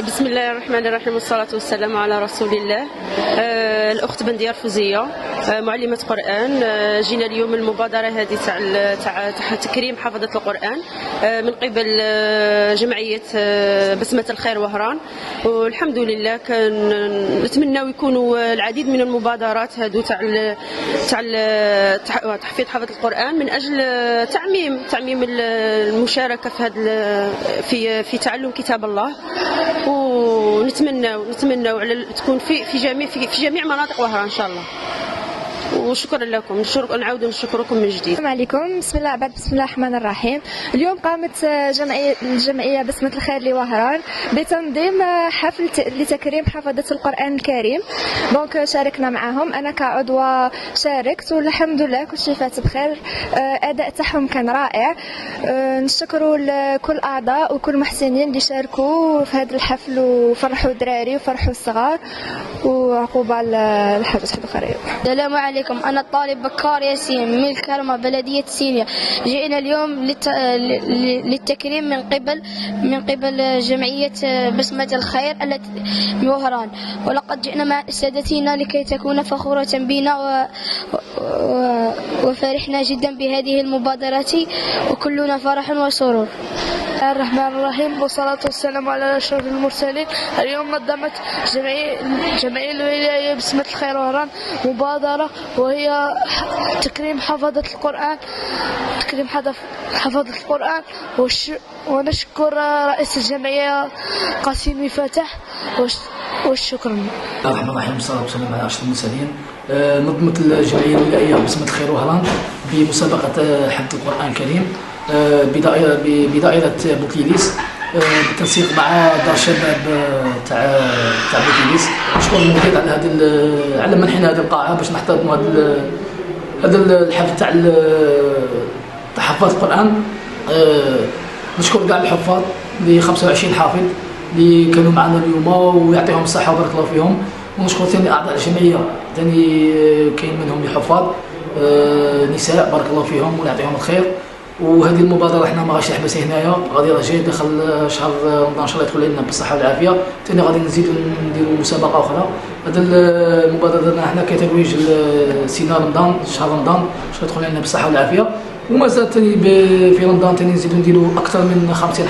بسم الله الرحمن الرحيم والصلاة والسلام على رسول الله. الأخت بنديار فوزية، معلمة قرآن. جينا اليوم المبادرة هذه تاع تكريم حفظة القرآن من قبل جمعية بسمة الخير وهران، والحمد لله نتمناو يكونوا العديد من المبادرات هذو تاع تحفيظ حفظة القرآن من أجل تعميم المشاركة في تعلم كتاب الله، ونتمناو على تكون في جميع مناطق وهران ان شاء الله. وشكرا لكم، نعاود نشكركم من جديد. السلام عليكم. بسم الله الرحمن الرحيم. اليوم قامت الجمعية بسمة الخير لوهران بتنظيم حفل لتكريم حفظة القرآن الكريم. دونك شاركنا معهم، انا كعضوة شاركت والحمد لله كل شيء فات بخير. اداء تاعهم كان رائع. نشكروا لكل اعضاء وكل المحسنين اللي شاركوا في هذا الحفل وفرحوا الدراري وفرحوا الصغار، وعقوبة الحاجات الاخرى. السلام عليكم، أنا الطالب بكار ياسين من الكرمة بلدية سينيا. جئنا اليوم للتكريم من قبل جمعية بسمة الخير التي بوهران، ولقد جئنا مع سادتنا لكي تكون فخورة بنا وفرحنا جدا بهذه المبادرة، وكلنا فرح وسرور. بسم الله الرحمن الرحيم، والصلاة والسلام على أشرف المرسلين. اليوم نظمت جمعية الولاية بسمة الخير وهران مبادرة، وهي تكريم حفظة القرآن. ونشكر رئيس الجمعية قاسم فتح والشكر. بسم الله الرحمن الرحيم، والصلاة والسلام على أشرف المرسلين. نظمت الجمعية الولاية بسمة الخير وهران بمسابقة حفظ القرآن الكريم بدائرة بوكيليس بالتنسيق مع دار الشباب تاع بوكيليس. نشكر المدير على منحنا هذه القاعة باش نحتضنوا هذا الحفل تاع حفاظ القرآن. نشكر كاع الحفاظ ل 25 حافظ اللي كانوا معنا اليوم، ويعطيهم الصحة وبارك الله فيهم. ونشكر ثاني أعضاء الجمعية، ثاني كاين منهم اللي حفاظ نساء بارك الله فيهم ويعطيهم الخير. وهذه المبادرة احنا ما غاش نحبس هنايا، غادي راه داخل شهر رمضان ان شاء الله يدخل لنا بالصحة والعافية. ثاني غادي نزيدوا نديروا مسابقة أخرى. هذا المبادرة درنا احنا كترويج لسينا رمضان، شهر رمضان ان شاء الله يدخل لنا بالصحة والعافية. ومازال ثاني في رمضان ثاني نزيدوا نديروا أكثر من 50